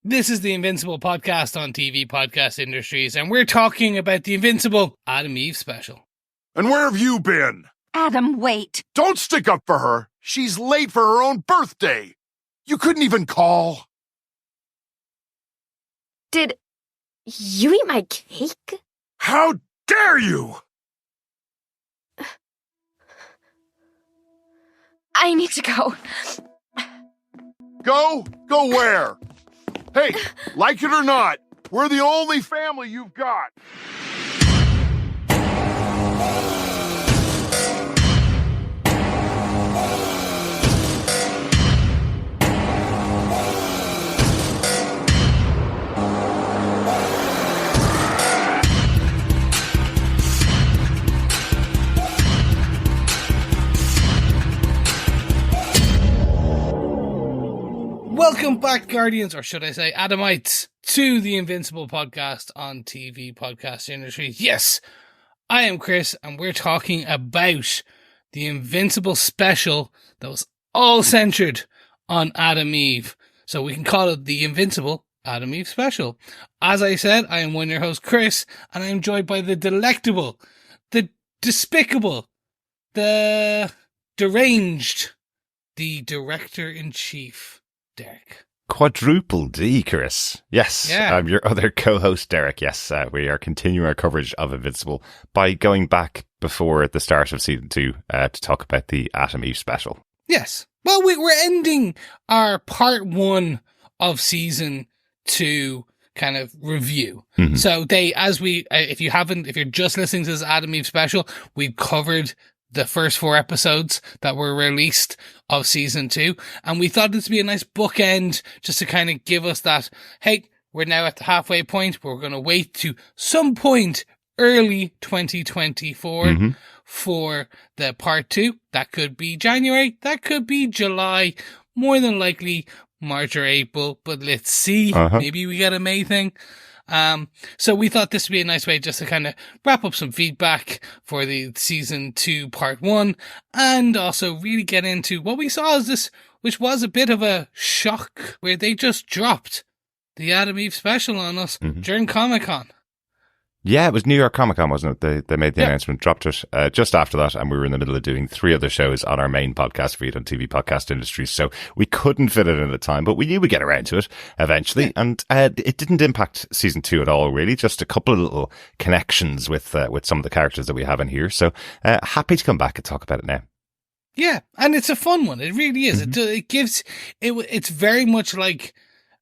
This is the Invincible podcast on TV Podcast Industries, and we're talking about the Invincible Atom Eve Special. And where have you been? Adam, wait. Don't stick up for her. She's late for her own birthday. You couldn't even call. Did you eat my cake? How dare you! I need to go. Go? Go where? Hey, like it or not, we're the only family you've got. Welcome back, Guardians, or should I say Adamites, to the Invincible podcast on TV Podcast Industries. Yes, I am Chris, and we're talking about the Invincible special that was all centered on Atom Eve. So we can call it the Invincible Atom Eve Special. As I said, I am one of your hosts, Chris, and I am joined by the delectable, the despicable, the deranged, the Director-in-Chief, Derek. Quadruple D, Chris. Yes, Yeah. I'm your other co-host, Derek. Yes, we are continuing our coverage of Invincible by going back before the start of season 2 to talk about the Atom Eve special. Yes. Well, we're ending our part 1 of season 2 kind of review. Mm-hmm. So if you're just listening to this Atom Eve special, we've covered the first 4 episodes that were released of season 2. And we thought this would be a nice bookend just to kind of give us that, hey, we're now at the halfway point, but we're going to wait to some point early 2024 for the part 2. That could be January. That could be July. More than likely March or April, but let's see. Maybe we get a May thing. So we thought this would be a nice way just to kind of wrap up some feedback for the season 2 part 1 and also really get into what we saw as this, which was a bit of a shock where they just dropped the Atom Eve special on us during Comic-Con. Yeah, it was New York Comic Con, wasn't it? They made the announcement, dropped it just after that, and we were in the middle of doing 3 other shows on our main podcast feed on TV Podcast Industries, so we couldn't fit it in at the time, but we knew we'd get around to it eventually, and it didn't impact season 2 at all, really, just a couple of little connections with some of the characters that we have in here, so happy to come back and talk about it now. Yeah, and it's a fun one. It really is. It's very much like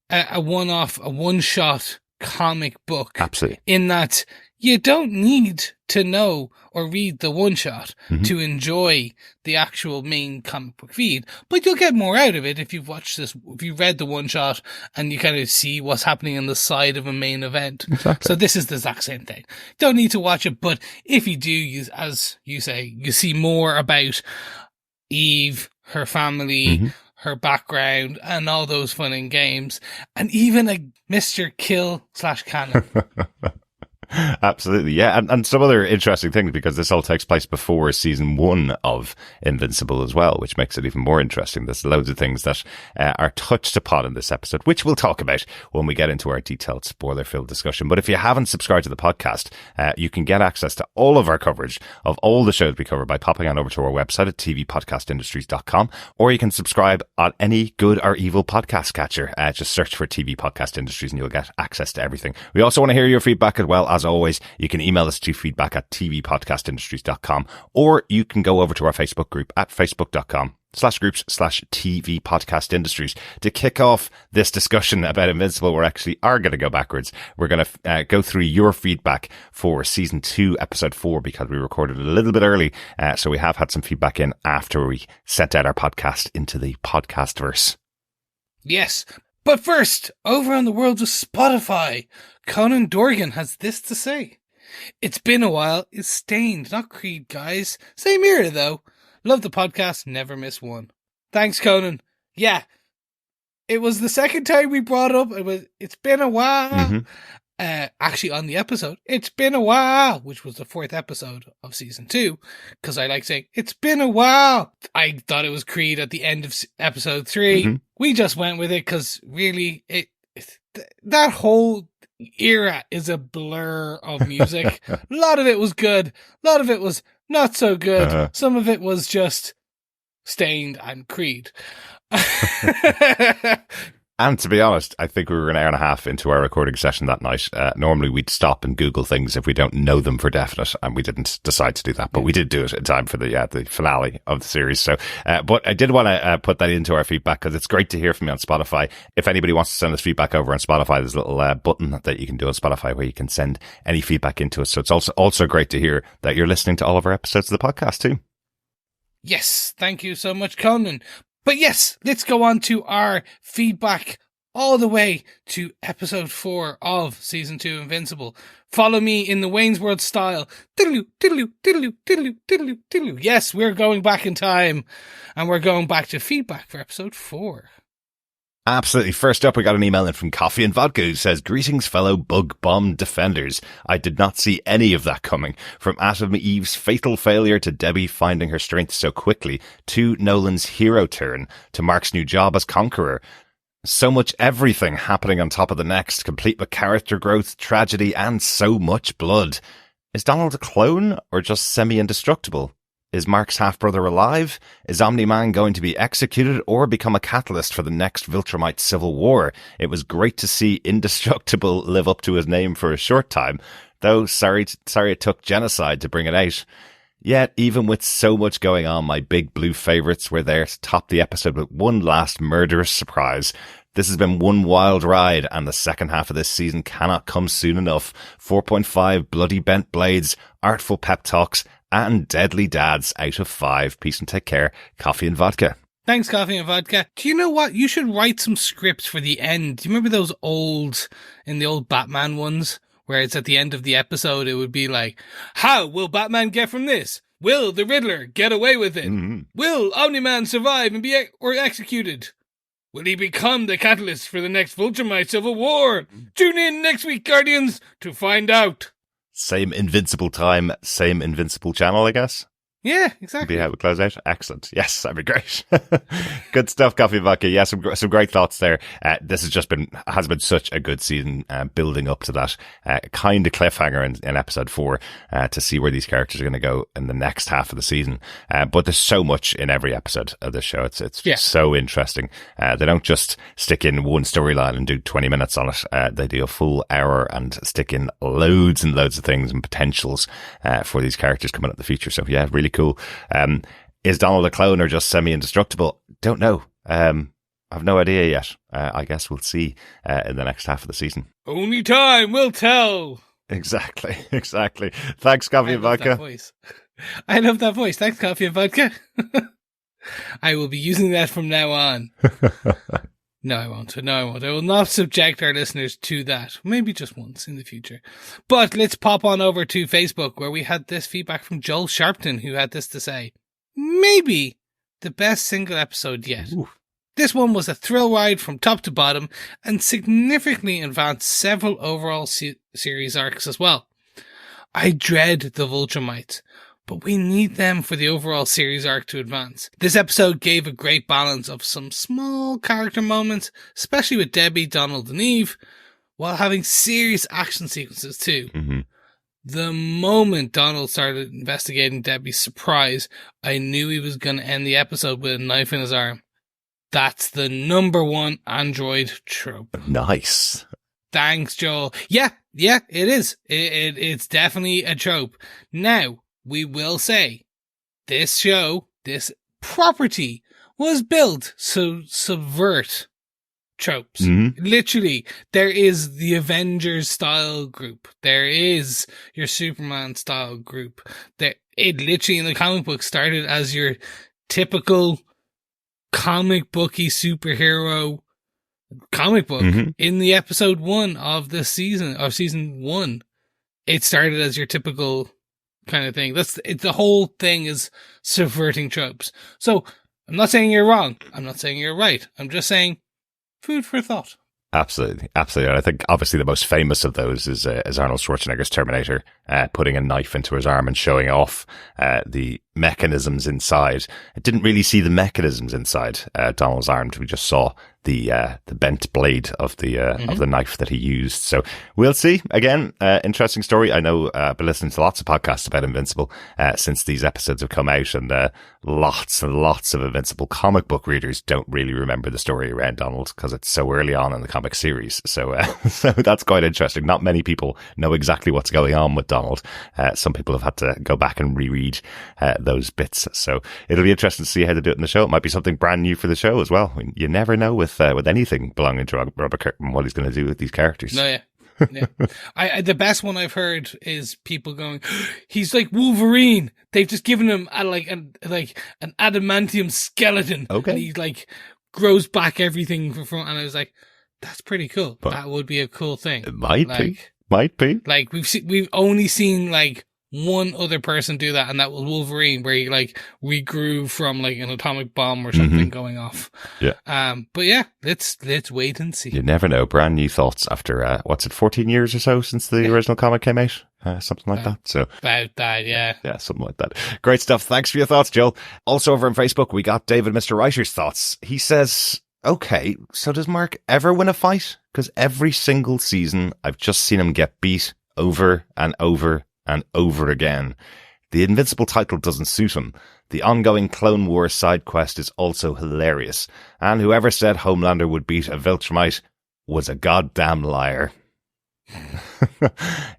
a one-off, a one-shot comic book. Absolutely. In that you don't need to know or read the one shot to enjoy the actual main comic book feed, but you'll get more out of it if you've read the one shot and you kind of see what's happening on the side of a main event. Exactly. So this is the exact same thing. Don't need to watch it, but if you do, as you say, you see more about Eve, her family, her background, and all those fun and games, and even a Mr. Kill/Cannon. Absolutely, yeah, and some other interesting things, because this all takes place before season 1 of Invincible as well, which makes it even more interesting. There's loads of things that are touched upon in this episode, which we'll talk about when we get into our detailed spoiler-filled discussion. But if you haven't subscribed to the podcast, you can get access to all of our coverage of all the shows we cover by popping on over to our website at tvpodcastindustries.com, or you can subscribe on any good or evil podcast catcher. Just search for TV Podcast Industries and you'll get access to everything. We also want to hear your feedback as well. As always, you can email us to feedback at tvpodcastindustries.com, or you can go over to our Facebook group at facebook.com/groups/TV Podcast Industries. To kick off this discussion about Invincible, we actually are going to go backwards. We're going to go through your feedback for season 2, episode 4, because we recorded a little bit early. So we have had some feedback in after we sent out our podcast into the podcastverse. Yes. But first, over on the world of Spotify, Conan Dorgan has this to say. It's been a while. It's Stained, not Creed, guys. Same era, though. Love the podcast. Never miss one. Thanks, Conan. Yeah. It was the second time we brought up. It's been a while. actually on the episode, It's Been a While, which was the 4th episode of season 2, because I like saying, it's been a while. I thought it was Creed at the end of episode 3. Mm-hmm. We just went with it because really, that whole era is a blur of music. A lot of it was good. A lot of it was not so good. Some of it was just Stained and Creed. And to be honest, I think we were an hour and a half into our recording session that night. Normally we'd stop and Google things if we don't know them for definite, and we didn't decide to do that, but we did do it in time for the finale of the series. So, but I did want to put that into our feedback because it's great to hear from you on Spotify. If anybody wants to send us feedback over on Spotify, there's a little button that you can do on Spotify where you can send any feedback into us. So it's also great to hear that you're listening to all of our episodes of the podcast too. Yes, thank you so much, Conan. But yes, let's go on to our feedback all the way to episode 4 of season 2 Invincible. Follow me in the Wayne's World style. Diddle-oo, diddle-oo, diddle-oo, diddle-oo, diddle-oo, diddle-oo. Yes, we're going back in time and we're going back to feedback for episode 4. Absolutely. First up, we got an email in from Coffee and Vodka who says, "Greetings, fellow bug bomb defenders. I did not see any of that coming. From Atom Eve's fatal failure to Debbie finding her strength so quickly, to Nolan's hero turn, to Mark's new job as Conqueror. So much everything happening on top of the next, complete with character growth, tragedy, and so much blood. Is Donald a clone or just semi-indestructible? Is Mark's half-brother alive? Is Omni-Man going to be executed or become a catalyst for the next Viltrumite civil war? It was great to see Indestructible live up to his name for a short time, though sorry it took genocide to bring it out. Yet, even with so much going on, my big blue favourites were there to top the episode with one last murderous surprise. This has been one wild ride, and the second half of this season cannot come soon enough. 4.5 bloody bent blades, artful pep talks, and deadly dads out of 5. Peace and take care. Coffee and Vodka." Thanks, Coffee and Vodka. Do you know what? You should write some scripts for the end. Do you remember those in the old Batman ones, where it's at the end of the episode, it would be like, how will Batman get from this? Will the Riddler get away with it? Mm-hmm. Will Omni-Man survive and be executed? Will he become the catalyst for the next Viltrumite civil war? Tune in next week, Guardians, to find out. Same Invincible time, same Invincible channel, I guess. Yeah, exactly. Be how we close out. Excellent. Yes, that'd be great. Good stuff, Coffee and Vodka. Yeah, some great thoughts there. This has been such a good season, building up to that kind of cliffhanger in episode 4 to see where these characters are going to go in the next half of the season. But there's so much in every episode of this show. It's so interesting. They don't just stick in one storyline and do 20 minutes on it. They do a full hour and stick in loads and loads of things and potentials for these characters coming up in the future. So yeah, really cool. Is Donald a clone or just semi-indestructible? Don't know. I've no idea yet. I guess we'll see in the next half of the season. Only time will tell. Exactly. Thanks, Coffee and Vodka. I love that voice. Thanks, Coffee and Vodka. I will be using that from now on. No, I won't. I will not subject our listeners to that. Maybe just once in the future. But let's pop on over to Facebook, where we had this feedback from Joel Sharpton, who had this to say. Maybe the best single episode yet. Ooh. This one was a thrill ride from top to bottom and significantly advanced several overall series arcs as well. I dread the Viltrumites, but we need them for the overall series arc to advance. This episode gave a great balance of some small character moments, especially with Debbie, Donald, and Eve, while having serious action sequences too. Mm-hmm. The moment Donald started investigating Debbie's surprise, I knew he was going to end the episode with a knife in his arm. That's the number one android trope. Nice. Thanks, Joel. Yeah, it is. It's definitely a trope. Now, we will say, this show, this property, was built to subvert tropes. Mm-hmm. Literally, there is the Avengers style group. There is your Superman style group. It literally in the comic book started as your typical comic booky superhero comic book. Mm-hmm. In the episode 1 of this season, of season 1, it started as your typical kind of thing. The whole thing is subverting tropes. So I'm not saying you're wrong. I'm not saying you're right. I'm just saying food for thought. Absolutely. And I think obviously the most famous of those is Arnold Schwarzenegger's Terminator, putting a knife into his arm and showing off the mechanisms inside. I didn't really see the mechanisms inside Donald's arm. We just saw the bent blade of the knife that he used. So we'll see. Again, interesting story. I know I've been listening to lots of podcasts about Invincible since these episodes have come out, and lots and lots of Invincible comic book readers don't really remember the story around Donald because it's so early on in the comic series. So so that's quite interesting. Not many people know exactly what's going on with Donald. Some people have had to go back and reread those bits. So it'll be interesting to see how they do it in the show. It might be something brand new for the show as well. You never know with anything belonging to Robert Kirkman what he's going to do with these characters. No, yeah. Yeah. The best one I've heard is people going, he's like Wolverine. They've just given him an adamantium skeleton. Okay. And he like grows back everything from front. And I was like, that's pretty cool. But that would be a cool thing. It might be. Like we've only seen like one other person do that, and that was Wolverine, where he like regrew from like an atomic bomb or something going off. Yeah. But yeah, let's wait and see. You never know. Brand new thoughts after 14 years or so since the original comic came out, something like that. So about that, yeah, something like that. Great stuff. Thanks for your thoughts, Joel. Also over on Facebook, we got David Mr. Writer's thoughts. He says, "Okay, so does Mark ever win a fight? Because every single season, I've just seen him get beat over and over and over again. The Invincible title doesn't suit him. The ongoing Clone Wars side quest is also hilarious. And whoever said Homelander would beat a Viltrumite was a goddamn liar."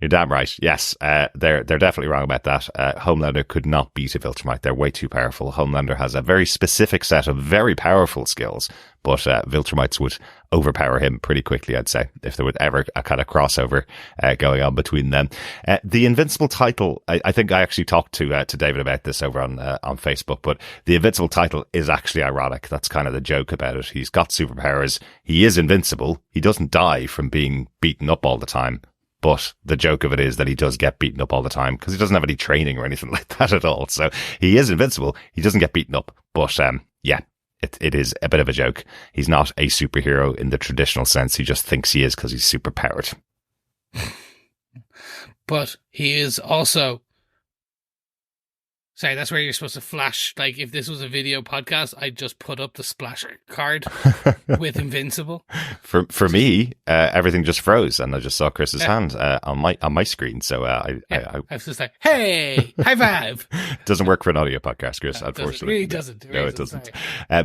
You're damn right. Yes, they're definitely wrong about that. Homelander could not beat a Viltrumite. They're way too powerful. Homelander has a very specific set of very powerful skills, but Viltrumites would overpower him pretty quickly, I'd say, if there was ever a kind of crossover going on between them. The Invincible title, I think I actually talked to David about this over on Facebook, but the Invincible title is actually ironic. That's kind of the joke about it. He's got superpowers. He is invincible. He doesn't die from being beaten up all the time. But the joke of it is that he does get beaten up all the time because he doesn't have any training or anything like that at all. So he is invincible. He doesn't get beaten up. But yeah, it is a bit of a joke. He's not a superhero in the traditional sense. He just thinks he is because he's super powered. But he is also... Sorry, that's where you're supposed to flash. Like, if this was a video podcast, I'd just put up the splash card with Invincible. For me, everything just froze, and I just saw Chris's hand on my screen. So I was just like, "Hey, high five!" Doesn't work for an audio podcast, Chris. Unfortunately, it really doesn't. No, it doesn't.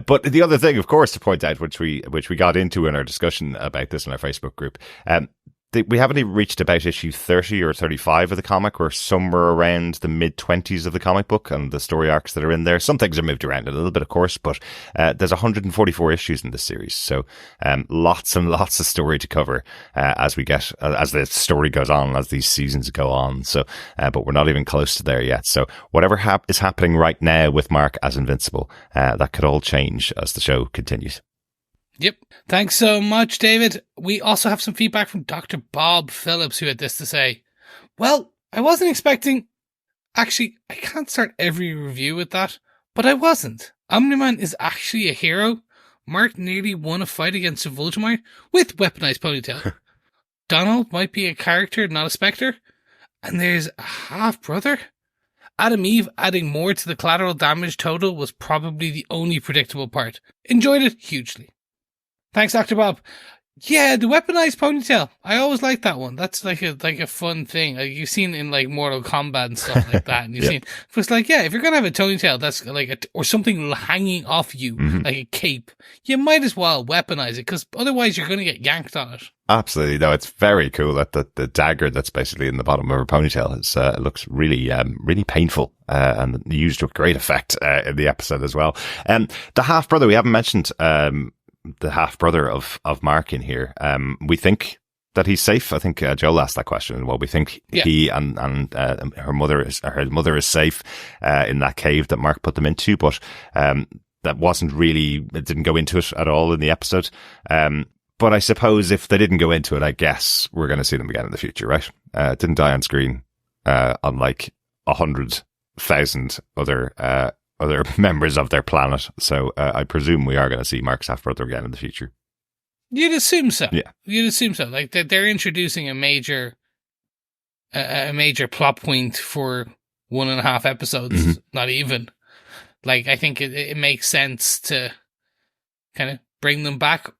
But the other thing, of course, to point out, which we got into in our discussion about this in our Facebook group, we haven't even reached about issue 30 or 35 of the comic. We're somewhere around the mid-20s of the comic book and the story arcs that are in there. Some things are moved around a little bit, of course, but there's 144 issues in this series. So lots and lots of story to cover as the story goes on, as these seasons go on. So, but we're not even close to there yet. So whatever is happening right now with Mark as Invincible, that could all change as the show continues. Yep. Thanks so much, David. We also have some feedback from Dr. Bob Phillips, who had this to say. Well, I wasn't expecting... Actually, I can't start every review with that, but I wasn't. Omni-Man is actually a hero. Mark nearly won a fight against a Viltrumite with weaponized ponytail. Donald might be a character, not a spectre. And there's a half-brother. Atom Eve adding more to the collateral damage total was probably the only predictable part. Enjoyed it hugely. Thanks, Dr. Bob. Yeah, the weaponized ponytail. I always like that one. That's like a fun thing. Like you've seen in like Mortal Kombat and stuff like that. And you've seen, but it's like, yeah, if you're gonna have a ponytail, that's like or something hanging off you, like a cape, you might as well weaponize it because otherwise you're gonna get yanked on it. Absolutely, no, it's very cool that the dagger that's basically in the bottom of her ponytail is it looks really really painful and used with great effect in the episode as well. The half brother we haven't mentioned. The half-brother of Mark in here. We think that he's safe. I think Joel asked that question. Well, we think he and her mother is safe in that cave that Mark put them into, but that wasn't really, it didn't go into it at all in the episode. But I suppose if they didn't go into it, I guess we're going to see them again in the future, right? It didn't die on screen, unlike 100,000 other members of their planet. So I presume we are going to see Mark's half-brother again in the future. You'd assume so. Yeah. You'd assume so. Like they're introducing a major plot point for 1.5 episodes, not even. Like I think it makes sense to kind of bring them back.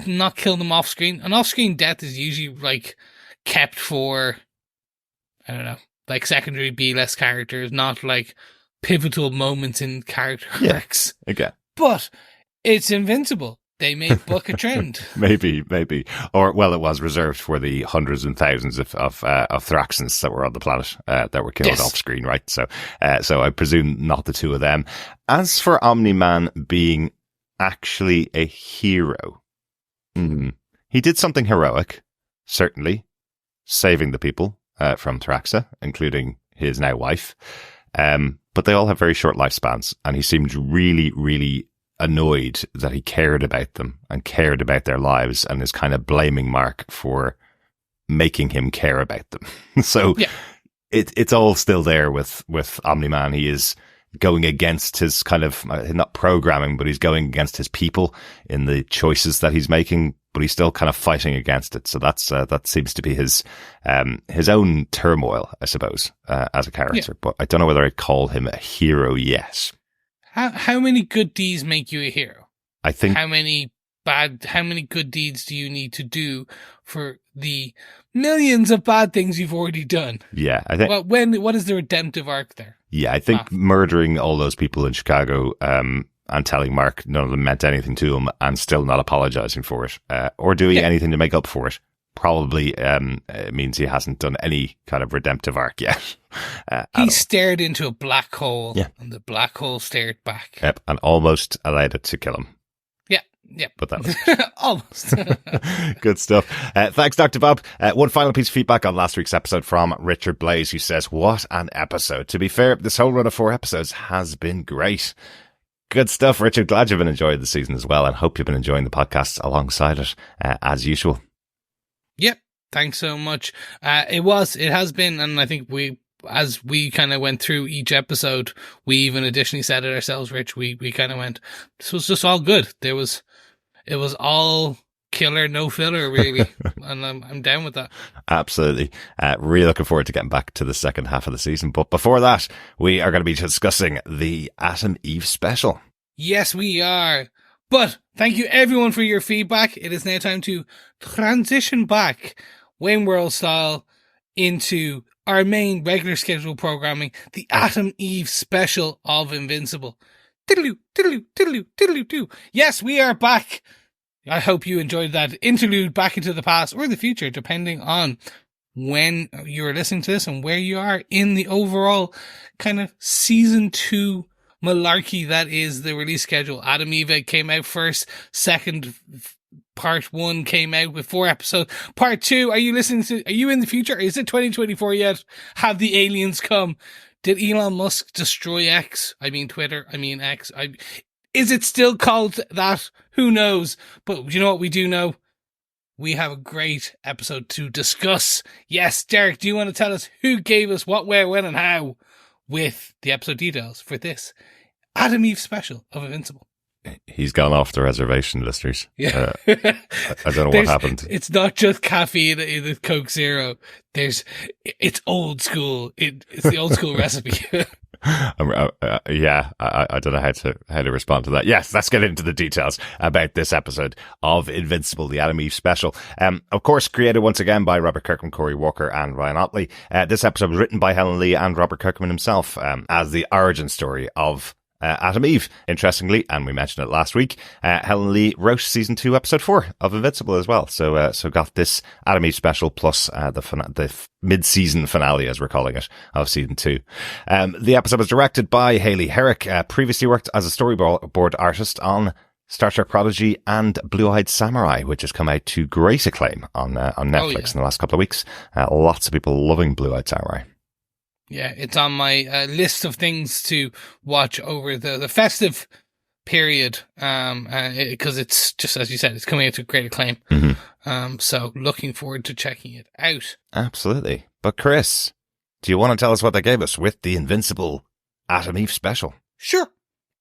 not kill them off screen. An off screen death is usually like kept for, I don't know, like secondary B-list characters, not like pivotal moments in character arcs. Okay. But it's Invincible. They may buck a trend. Maybe. Or, well, it was reserved for the hundreds and thousands of Thraxans that were on the planet that were killed off screen, right? So I presume not the two of them. As for Omni-Man being actually a hero, he did something heroic, certainly, saving the people from Thraxa, including his now wife. But they all have very short lifespans, and he seemed really, really annoyed that he cared about them and cared about their lives, and is kind of blaming Mark for making him care about them. So it's all still there with Omni-Man. He is going against his kind of, not programming, but he's going against his people in the choices that he's making, but he's still kind of fighting against it. So that seems to be his own turmoil, I suppose, as a character. But I don't know whether I'd call him a hero yet. How many good deeds make you a hero? I think. How many good deeds do you need to do for the millions of bad things you've already done? Yeah, I think. Well, what is the redemptive arc there? Yeah, I think murdering all those people in Chicago, and telling Mark none of them meant anything to him, and still not apologizing for it, or doing anything to make up for it, probably means he hasn't done any kind of redemptive arc yet. He stared into a black hole, and the black hole stared back. Yep, and almost allowed it to kill him. Yep. But that was almost. Good stuff. Thanks, Dr. Bob. One final piece of feedback on last week's episode from Richard Blaze, who says, "What an episode. To be fair, this whole run of 4 episodes has been great." Good stuff, Richard. Glad you've been enjoying the season as well, and hope you've been enjoying the podcast alongside it, as usual. Yep. Thanks so much. It has been, and I think as we kind of went through each episode, we even additionally said it ourselves, Rich, we kind of went, this was just all good. It was all killer, no filler, really. And I'm down with that. Absolutely. Really looking forward to getting back to the second half of the season. But before that, we are going to be discussing the Atom Eve Special. Yes, we are. But thank you everyone for your feedback. It is now time to transition back, Wayne World style, into our main regular schedule programming, the Atom Eve Special of Invincible. Diddle-oo, diddle-oo, diddle-oo, diddle-oo-doo. Yes, we are back. I hope you enjoyed that interlude back into the past or the future, depending on when you're listening to this and where you are in the overall kind of season 2 malarkey that is the release schedule. Atom Eve came out first, second part 1 came out with 4 episodes. Part 2, are you in the future? Is it 2024 yet? Have the aliens come? Did Elon Musk destroy X? I mean Twitter. I mean X. Is it still called that? Who knows? But you know what we do know? We have a great episode to discuss. Yes, Derek, do you want to tell us who gave us what, where, when, and how with the episode details for this Atom Eve Special of Invincible? He's gone off the reservation, listeners. Yeah. I don't know what happened. It's not just caffeine in the Coke Zero. It's old school. It's the old school recipe. I don't know how to respond to that. Yes, let's get into the details about this episode of Invincible, the Atom Eve Special. Of course, created once again by Robert Kirkman, Corey Walker, and Ryan Otley. This episode was written by Helen Lee and Robert Kirkman himself, as the origin story of Atom Eve, interestingly, and we mentioned it last week, Helen Lee wrote season 2, episode 4 of Invincible as well. So got this Atom Eve Special plus the mid-season finale, as we're calling it, of season 2. The episode was directed by Hayley Herrick, previously worked as a storyboard artist on Star Trek Prodigy and Blue-Eyed Samurai, which has come out to great acclaim on Netflix in the last couple of weeks. Lots of people loving Blue-Eyed Samurai. Yeah, it's on my list of things to watch over the festive period, because it's just, as you said, it's coming out to great acclaim. Mm-hmm. So looking forward to checking it out. Absolutely. But Chris, do you want to tell us what they gave us with the Invincible Atom Eve Special? Sure.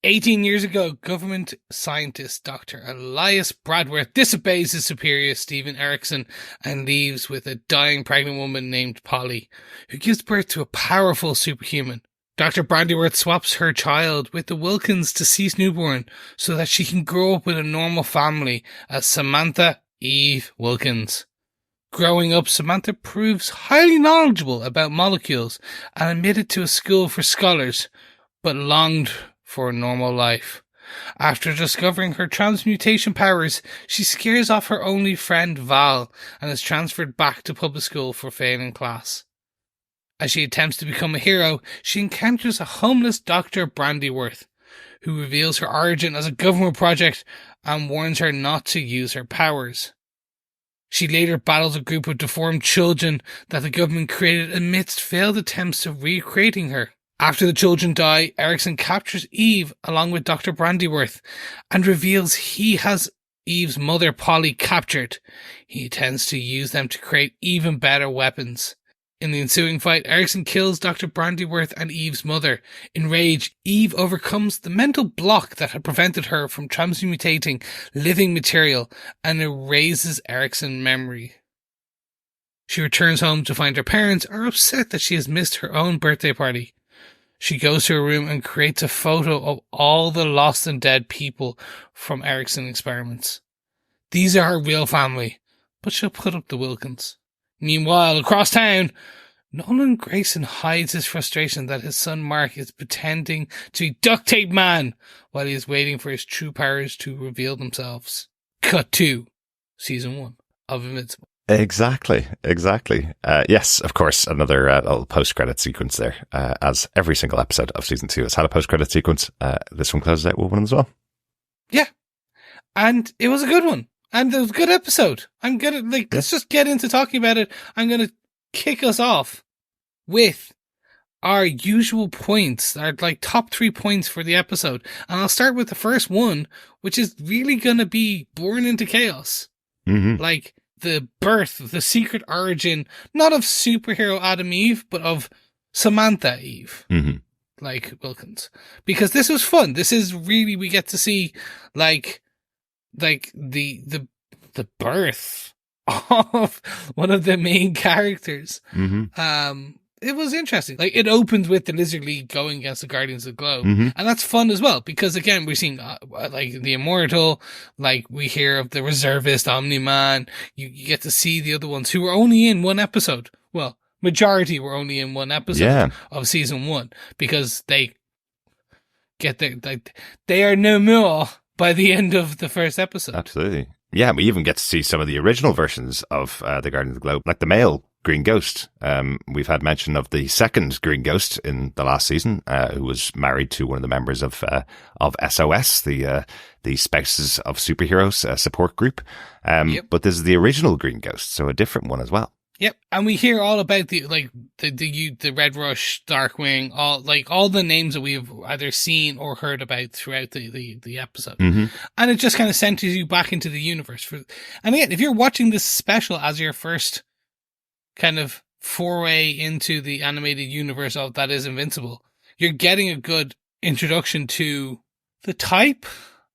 18 years ago, government scientist Dr. Elias Brandyworth disobeys his superior, Stephen Erickson, and leaves with a dying pregnant woman named Polly, who gives birth to a powerful superhuman, Dr. Brandyworth swaps her child with the Wilkins' deceased newborn so that she can grow up with a normal family as Samantha Eve Wilkins. Growing up, Samantha proves highly knowledgeable about molecules and admitted to a school for scholars, but longed for a normal life. After discovering her transmutation powers, she scares off her only friend Val and is transferred back to public school for failing class. As she attempts to become a hero, she encounters a homeless Dr. Brandyworth, who reveals her origin as a government project and warns her not to use her powers. She later battles a group of deformed children that the government created amidst failed attempts of recreating her. After the children die, Erickson captures Eve along with Dr. Brandyworth and reveals he has Eve's mother Polly captured. He intends to use them to create even better weapons. In the ensuing fight, Erickson kills Dr. Brandyworth and Eve's mother. Enraged, Eve overcomes the mental block that had prevented her from transmutating living material and erases Erickson's memory. She returns home to find her parents are upset that she has missed her own birthday party. She goes to her room and creates a photo of all the lost and dead people from Erickson experiments. These are her real family, but she'll put up the Wilkins. Meanwhile, across town, Nolan Grayson hides his frustration that his son Mark is pretending to be Duct Tape Man while he is waiting for his true powers to reveal themselves. Cut to Season 1 of Invincible. Exactly. Yes, of course, another little post-credit sequence there, as every single episode of Season 2 has had a post-credit sequence. This one closes out with one as well. Yeah, and it was a good one. And it was a good episode. Let's just get into talking about it. I'm gonna kick us off with our usual points, our top 3 points for the episode. And I'll start with the first one, which is really gonna be Born into Chaos. Mm-hmm. The birth, the secret origin, not of superhero Atom Eve, but of Samantha Eve. Mm-hmm. Wilkins. Because this was fun. This is really, we get to see, the birth of one of the main characters. Mm-hmm. It was interesting. It opens with the Lizard League going against the Guardians of the Globe. Mm-hmm. And that's fun as well, because again, we're seeing, the Immortal, we hear of the Reservist, Omni-Man. You get to see the other ones who were only in one episode. Well, majority were only in one episode of Season 1, because they get they are no more by the end of the first episode. Absolutely. Yeah, we even get to see some of the original versions of the Guardians of the Globe, like the male Green Ghost. We've had mention of the second Green Ghost in the last season, who was married to one of the members of SOS, the Spouses of Superheroes support group. But this is the original Green Ghost, so a different one as well. Yep, and we hear all about the Red Rush, Darkwing, all the names that we've either seen or heard about throughout the episode, and it just kind of centers you back into the universe. And again, if you're watching this special as your first kind of foray into the animated universe of that is Invincible, you're getting a good introduction to the type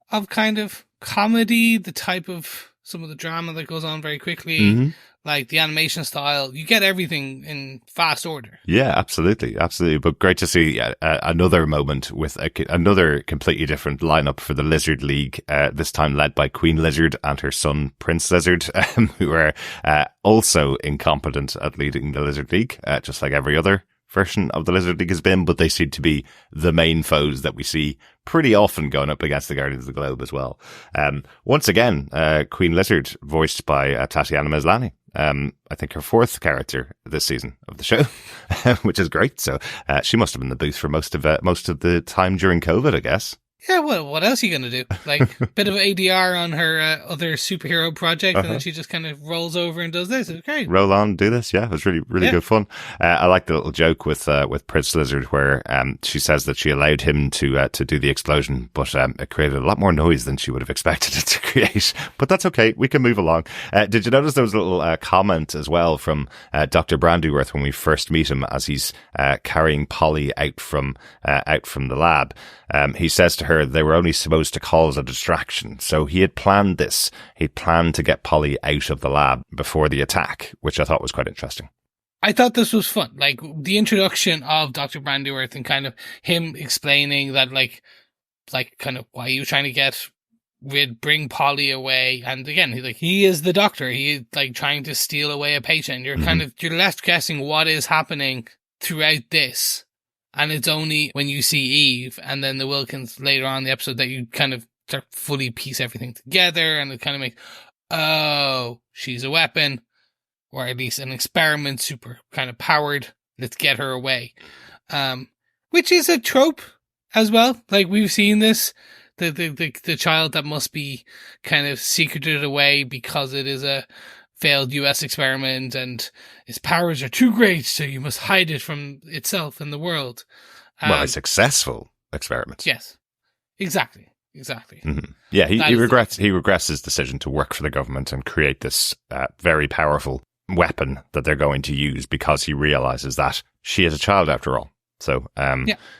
of kind of comedy, the type of some of the drama that goes on very quickly. The animation style, you get everything in fast order. Yeah, absolutely. But great to see another moment with another completely different lineup for the Lizard League, this time led by Queen Lizard and her son, Prince Lizard, who are also incompetent at leading the Lizard League, just like every other version of the Lizard League has been, but they seem to be the main foes that we see pretty often going up against the Guardians of the Globe as well. Once again, Queen Lizard, voiced by Tatiana Maslany. I think her fourth character this season of the show, which is great. So she must have been in the booth for most of the time during COVID, I guess. Yeah, well, what else are you going to do? A bit of ADR on her other superhero project, and then she just kind of rolls over and does this. It's great. Roll on, do this. Yeah, it was really good fun. I like the little joke with Prince Lizard where she says that she allowed him to do the explosion, but it created a lot more noise than she would have expected it to create. But that's okay. We can move along. Did you notice there was a little comment as well from Dr. Brandyworth when we first meet him as he's carrying Polly out from the lab? He says to her, they were only supposed to cause a distraction. So he had planned this. He'd planned to get Polly out of the lab before the attack, which I thought was quite interesting. I thought this was fun. Like, the introduction of Dr. Brandyworth and kind of him explaining that, like kind of why he was trying to bring Polly away. And again, he is the doctor. He is like trying to steal away a patient. You're you're left guessing what is happening throughout this. And it's only when you see Eve and then the Wilkins later on in the episode that you kind of start fully piece everything together, and it kind of makes, oh, she's a weapon, or at least an experiment, super kind of powered. Let's get her away. Which is a trope as well. Like, we've seen this, the child that must be kind of secreted away because it is a failed US experiment and its powers are too great, so you must hide it from itself and the world. Well, a successful experiment. Yes, exactly. Mm-hmm. Yeah, he regrets his decision to work for the government and create this very powerful weapon that they're going to use, because he realizes that she is a child after all. So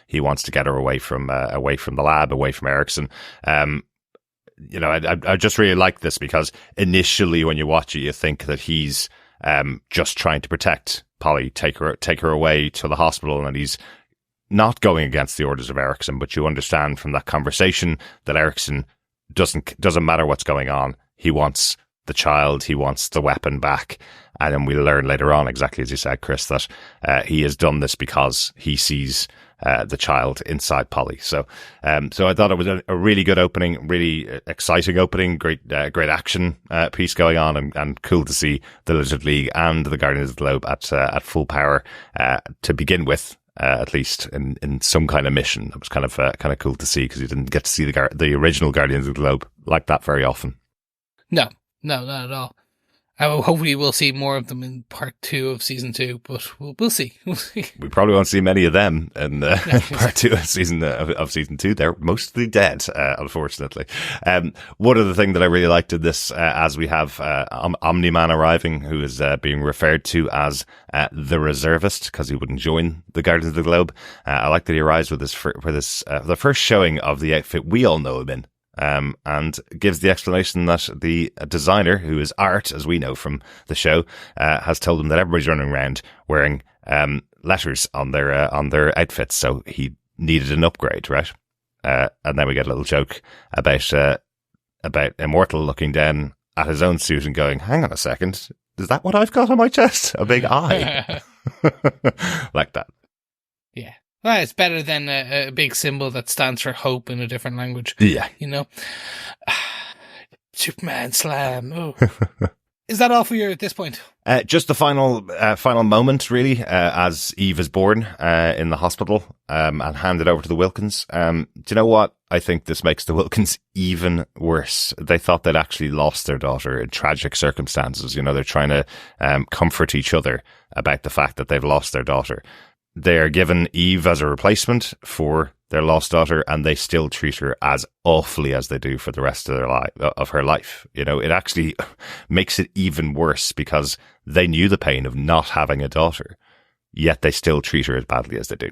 he wants to get her away from the lab, away from Erickson. You know, I just really like this, because initially when you watch it, you think that he's just trying to protect Polly, take her away to the hospital, and he's not going against the orders of Erickson. But you understand from that conversation that Erickson doesn't matter what's going on. He wants the child, he wants the weapon back. And then we learn later on, exactly as you said, Chris, that he has done this because he sees the child inside Polly. So I thought it was a really good opening, really exciting opening, great action piece going on, and cool to see the Lizard League and the Guardians of the Globe at full power to begin with. At least in some kind of mission. It was kind of cool to see, because you didn't get to see the original Guardians of the Globe like that very often. No, not at all. Hopefully we'll see more of them in part 2 of season 2, but we'll see. We probably won't see many of them in part 2 of season 2. They're mostly dead, unfortunately. One other thing that I really liked in this, as we have Omni-Man arriving, who is being referred to as the reservist, because he wouldn't join the Guardians of the Globe. I like that he arrives with this for the first showing of the outfit we all know him in. And gives the explanation that the designer, who is Art, as we know from the show, has told him that everybody's running around wearing letters on their outfits, so he needed an upgrade, right? And then we get a little joke about Immortal looking down at his own suit and going, "Hang on a second, is that what I've got on my chest? A big eye?" Like that. Yeah. Well, it's better than a big symbol that stands for hope in a different language. Yeah. You know? Superman slam. Oh. Is that all for you at this point? Just the final moment, really, as Eve is born in the hospital and handed over to the Wilkins. Do you know what? I think this makes the Wilkins even worse. They thought they'd actually lost their daughter in tragic circumstances. You know, they're trying to comfort each other about the fact that they've lost their daughter. They are given Eve as a replacement for their lost daughter, and they still treat her as awfully as they do for the rest of her life. You know, it actually makes it even worse, because they knew the pain of not having a daughter, yet they still treat her as badly as they do.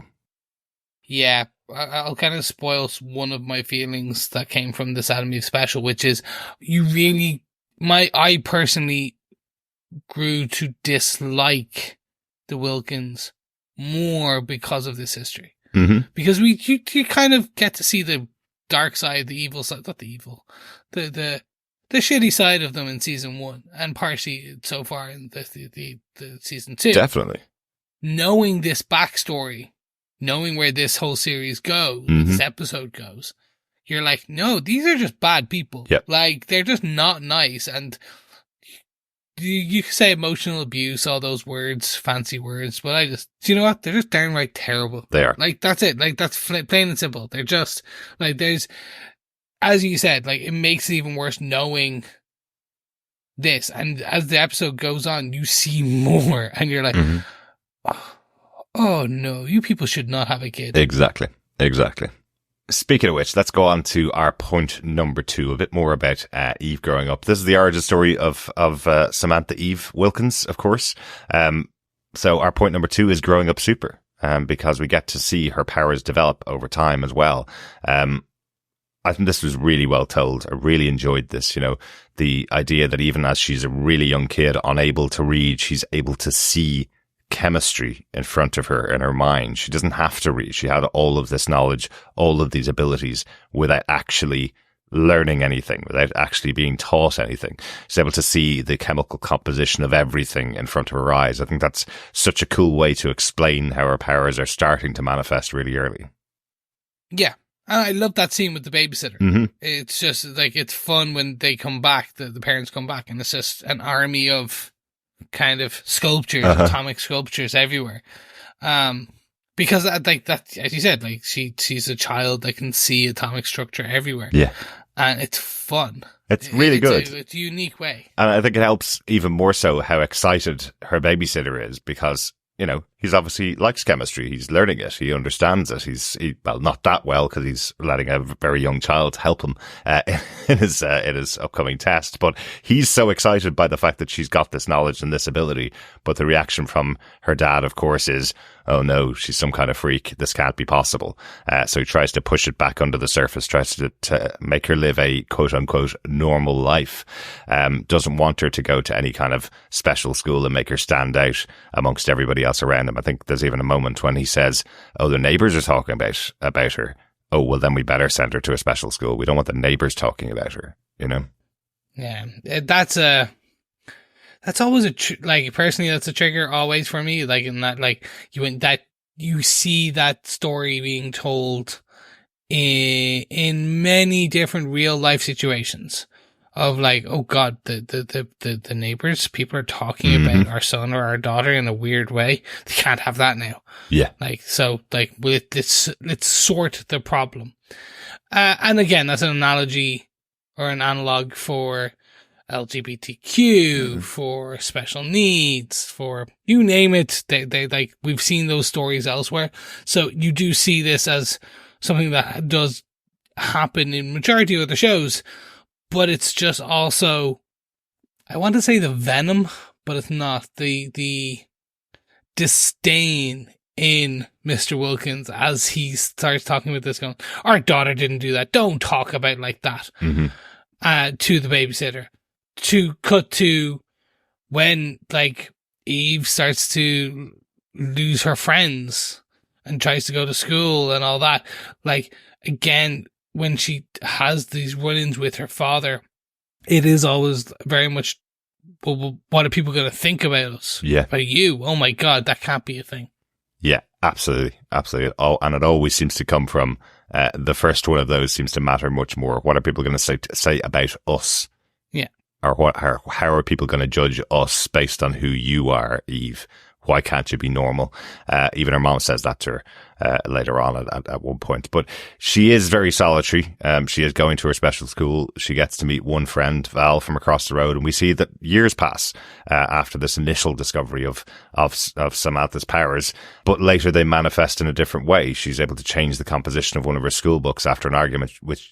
Yeah, I'll kind of spoil one of my feelings that came from this Atom Eve special, which is I personally grew to dislike the Wilkins more because of this history. Mm-hmm. Because you kind of get to see the dark side, the evil side, not the evil, the shitty side of them in season 1, and partially so far in the season 2. Definitely. Knowing this backstory, knowing where this whole series goes, this episode goes, you're like, no, these are just bad people. Yep. Like, they're just not nice. And you can say emotional abuse, all those words, fancy words, but do you know what? They're just downright terrible. They are. Like, that's it. Like, that's plain and simple. They're just, like, there's, as you said, like, it makes it even worse knowing this. And as the episode goes on, you see more, and you're like, oh no, you people should not have a kid. Exactly. Speaking of which, let's go on to our point number 2, a bit more about Eve growing up. This is the origin story of Samantha Eve Wilkins, of course. So our point number 2 is growing up super, because we get to see her powers develop over time as well. I think this was really well told. I really enjoyed this. You know, the idea that even as she's a really young kid, unable to read, she's able to see chemistry in front of her in her mind. She doesn't have to read. She had all of this knowledge, all of these abilities without actually learning anything, without actually being taught anything. She's able to see the chemical composition of everything in front of her eyes. I think that's such a cool way to explain how her powers are starting to manifest really early. Yeah. I love that scene with the babysitter. Mm-hmm. It's just like, it's fun when they come back, the parents come back, and it's just an army of kind of sculptures, atomic sculptures everywhere. Because that, as you said, like she's a child that can see atomic structure everywhere. Yeah. And it's fun. It's really good. It's a unique way. And I think it helps even more so how excited her babysitter is, because, you know, he's obviously likes chemistry. He's learning it. He understands it. Well, not that well, because he's letting a very young child help him in his upcoming test. But he's so excited by the fact that she's got this knowledge and this ability. But the reaction from her dad, of course, is, oh no, she's some kind of freak. This can't be possible. So he tries to push it back under the surface, tries to make her live a quote unquote normal life. Doesn't want her to go to any kind of special school and make her stand out amongst everybody else around him. I think there's even a moment when he says, oh, the neighbours are talking about her. Oh, well, then we better send her to a special school. We don't want the neighbours talking about her, you know? Yeah, that's always personally, that's a trigger always for me. Like, in that, like, you see that story being told in many different real life situations of like, oh God, the neighbors, people are talking about our son or our daughter in a weird way. They can't have that now. Yeah. Like, so like, let's sort the problem. And again, that's an analogy or an analog for LGBTQ, for special needs, for you name it. They like, we've seen those stories elsewhere. So you do see this as something that does happen in majority of the shows, but it's just also, I want to say the venom, but it's not, the disdain in Mr. Wilkins as he starts talking with this going, our daughter didn't do that. Don't talk about it like that. To the babysitter. To cut to when like Eve starts to lose her friends and tries to go to school and all that. Like, again, when she has these run-ins with her father, it is always very much, well, what are people going to think about us? Yeah. About you? Oh my God, that can't be a thing. Yeah, absolutely. Absolutely. Oh, and it always seems to come from, the first one of those seems to matter much more. What are people going to say about us? Yeah. Or how are people going to judge us based on who you are, Eve? Why can't you be normal? Even her mom says that to her later on at one point. But she is very solitary. She is going to her special school. She gets to meet one friend, Val, from across the road. And we see that years pass after this initial discovery of Samantha's powers. But later they manifest in a different way. She's able to change the composition of one of her school books after an argument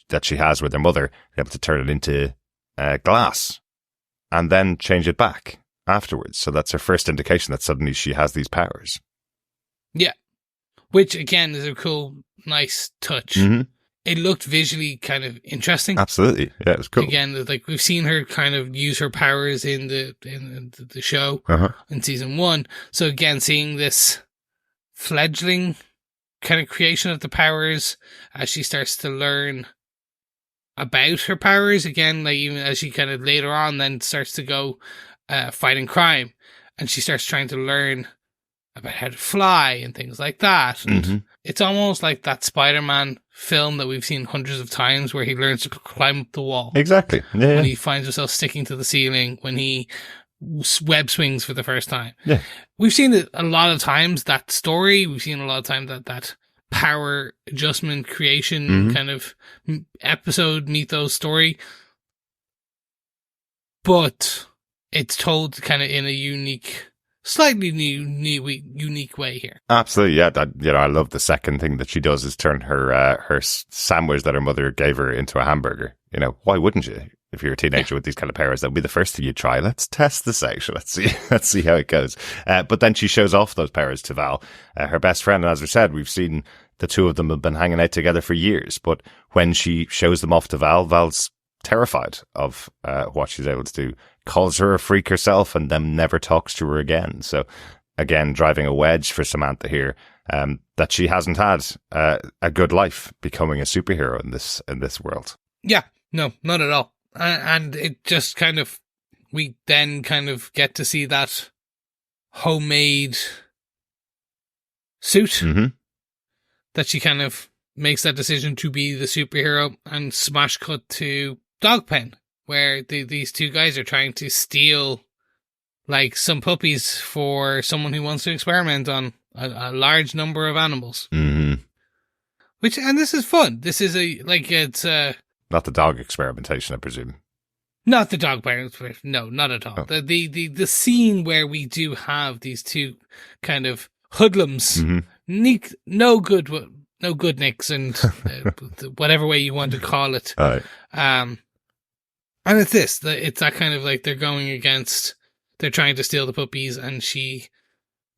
that she has with her mother, able to turn it into glass and then change it back afterwards. So that's her first indication that suddenly she has these powers. Yeah. Which, again, is a cool, nice touch. It looked visually kind of interesting. Absolutely. Yeah, it was cool. Again, like, we've seen her kind of use her powers in the show in season 1. So again, seeing this fledgling kind of creation of the powers as she starts to learn about her powers, again, like even as she kind of later on then starts to go fighting crime, and she starts trying to learn about how to fly and things like that. And it's almost like that Spider-Man film that we've seen hundreds of times where he learns to climb up the wall. Exactly. Yeah. When he finds himself sticking to the ceiling, when he web swings for the first time. Yeah. We've seen it a lot of times, that story. We've seen a lot of times that power adjustment creation kind of episode, mythos story. But it's told kind of in a unique, slightly unique way here. Absolutely, yeah. I love the second thing that she does is turn her sandwich that her mother gave her into a hamburger. You know, why wouldn't you? If you're a teenager with these kind of powers, that'll be the first thing you try. Let's test this out. Let's see how it goes. But then she shows off those powers to Val, her best friend. And as we said, we've seen the two of them have been hanging out together for years. But when she shows them off to Val, Val's terrified of what she's able to do. Calls her a freak herself and then never talks to her again. So again, driving a wedge for Samantha here, that she hasn't had a good life becoming a superhero in this world. Yeah, no, not at all. And it just kind of, we then kind of get to see that homemade suit that she kind of makes that decision to be the superhero, and smash cut to Dogpen, where these two guys are trying to steal like some puppies for someone who wants to experiment on a large number of animals. Mm-hmm. And this is fun. This is it's not the dog experimentation, I presume. Not the dog parents. No, not at all. Oh. The scene where we do have these two kind of hoodlums, no good nicks, and whatever way you want to call it. All right. And it's that kind of like they're trying to steal the puppies, and she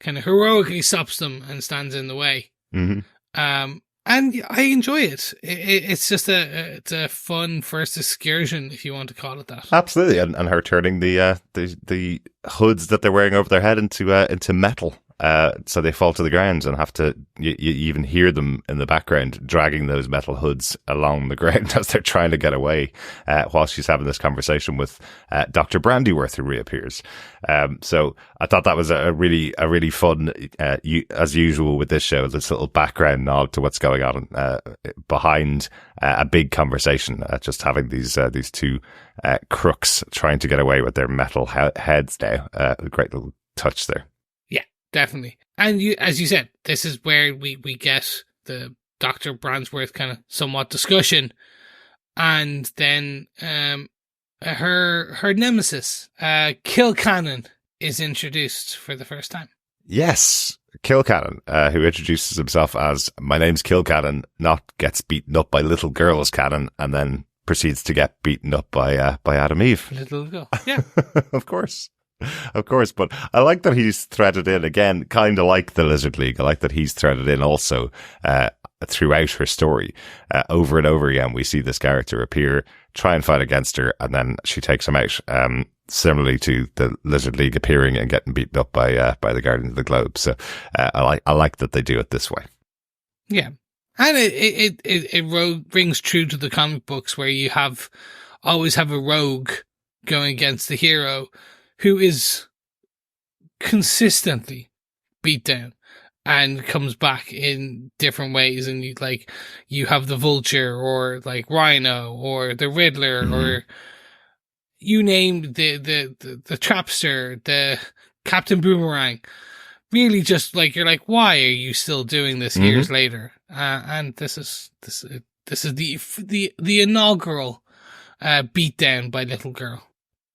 kind of heroically stops them and stands in the way. Mm-hmm. And I enjoy it. It's just it's a fun first excursion, if you want to call it that. Absolutely, and her turning the hoods that they're wearing over their head into metal, so they fall to the ground and have to. You even hear them in the background dragging those metal hoods along the ground as they're trying to get away, while she's having this conversation with Dr. Brandyworth, who reappears. So I thought that was a really fun, as usual with this show, this little background nod to what's going on behind a big conversation. Just having these two crooks trying to get away with their metal heads now. A great little touch there. Definitely. And as you said, this is where we get the Dr. Brandsworth kind of somewhat discussion. And then her nemesis, Kilcannon, is introduced for the first time. Yes, Kilcannon, who introduces himself as, "My name's Kilcannon," not gets beaten up by little girls Cannon, and then proceeds to get beaten up by Atom Eve. Little girl, yeah. Of course. But I like that he's threaded in again, kind of like the Lizard League. I like that he's threaded in also throughout her story. Over and over again, we see this character appear, try and fight against her, and then she takes him out. Similarly to the Lizard League appearing and getting beaten up by the Guardians of the Globe. So I like that they do it this way. Yeah, and it rings true to the comic books, where you always have a rogue going against the hero, who is consistently beat down and comes back in different ways. And you have the Vulture, or like Rhino, or the Riddler, or you name the Trapster, the Captain Boomerang. Really, just like, you're like, why are you still doing this years later? And this is the inaugural beatdown by little girl.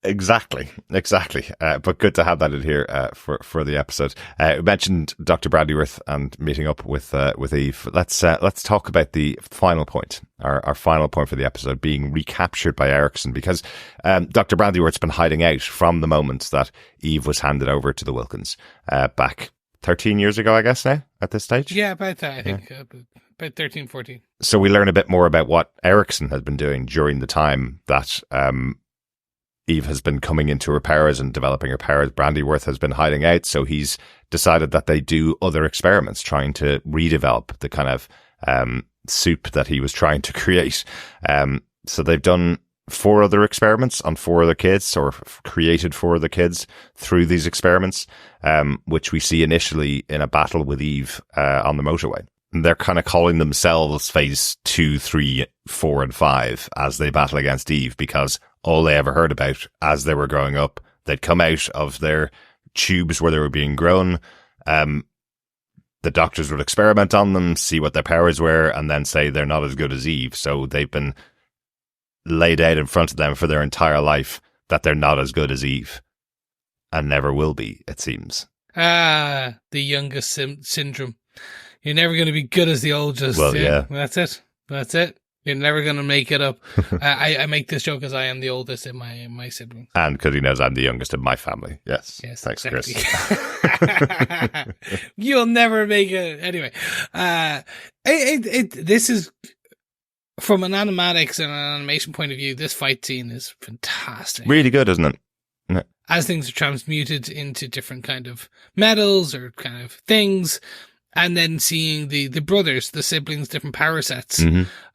Exactly. But good to have that in here for the episode. We mentioned Dr. Brandyworth and meeting up with Eve. Let's talk about the final point. Our final point for the episode being recaptured by Erickson, because Dr. Brandyworth's been hiding out from the moment that Eve was handed over to the Wilkins back 13 years ago, I guess now at this stage. Yeah, about that. I think about 13, 14. So we learn a bit more about what Erickson has been doing during the time that Eve has been coming into her powers and developing her powers. Brandyworth has been hiding out, so he's decided that they do other experiments, trying to redevelop the kind of soup that he was trying to create. So they've done 4 other experiments on 4 other kids, or created 4 other kids through these experiments, which we see initially in a battle with Eve on the motorway. And they're kind of calling themselves phase 2, 3, 4, and 5 as they battle against Eve, because all they ever heard about as they were growing up, they'd come out of their tubes where they were being grown. The doctors would experiment on them, see what their powers were, and then say they're not as good as Eve. So they've been laid out in front of them for their entire life that they're not as good as Eve, and never will be, it seems. The youngest syndrome. You're never going to be good as the oldest. Well, yeah. That's it. You're never going to make it up. I make this joke as I am the oldest in my siblings. And because he knows I'm the youngest in my family. Yes. Thanks, exactly. Chris. You'll never make it. Anyway, this is, from an animatics and an animation point of view, this fight scene is fantastic. Really good, isn't it? No. as things are transmuted into different kind of metals or kind of things. And then seeing the brothers, the siblings, different power sets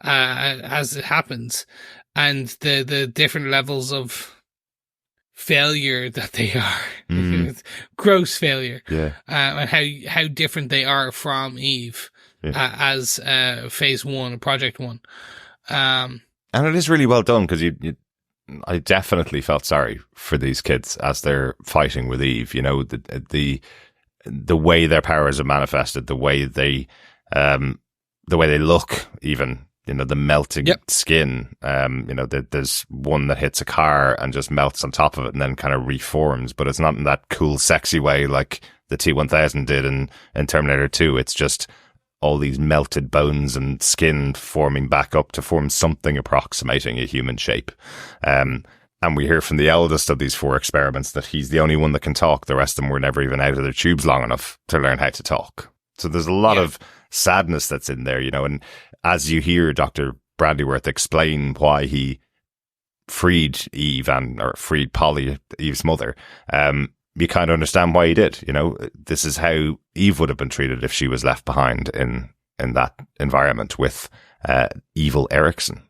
as it happens, and the different levels of failure that they are, gross failure, and how different they are from Eve as Phase 1, Project 1. And it is really well done because I definitely felt sorry for these kids as they're fighting with Eve. You know, the way their powers are manifested, the way they look, even, you know, the melting skin. You know, there's one that hits a car and just melts on top of it and then kind of reforms, but it's not in that cool, sexy way like the T-1000 did in Terminator 2. It's just all these melted bones and skin forming back up to form something approximating a human shape. And we hear from the eldest of these 4 experiments that he's the only one that can talk. The rest of them were never even out of their tubes long enough to learn how to talk. So there's a lot of sadness that's in there, you know. And as you hear Dr. Brandyworth explain why he freed Eve or freed Polly, Eve's mother, you kind of understand why he did. You know, this is how Eve would have been treated if she was left behind in that environment with evil Erickson.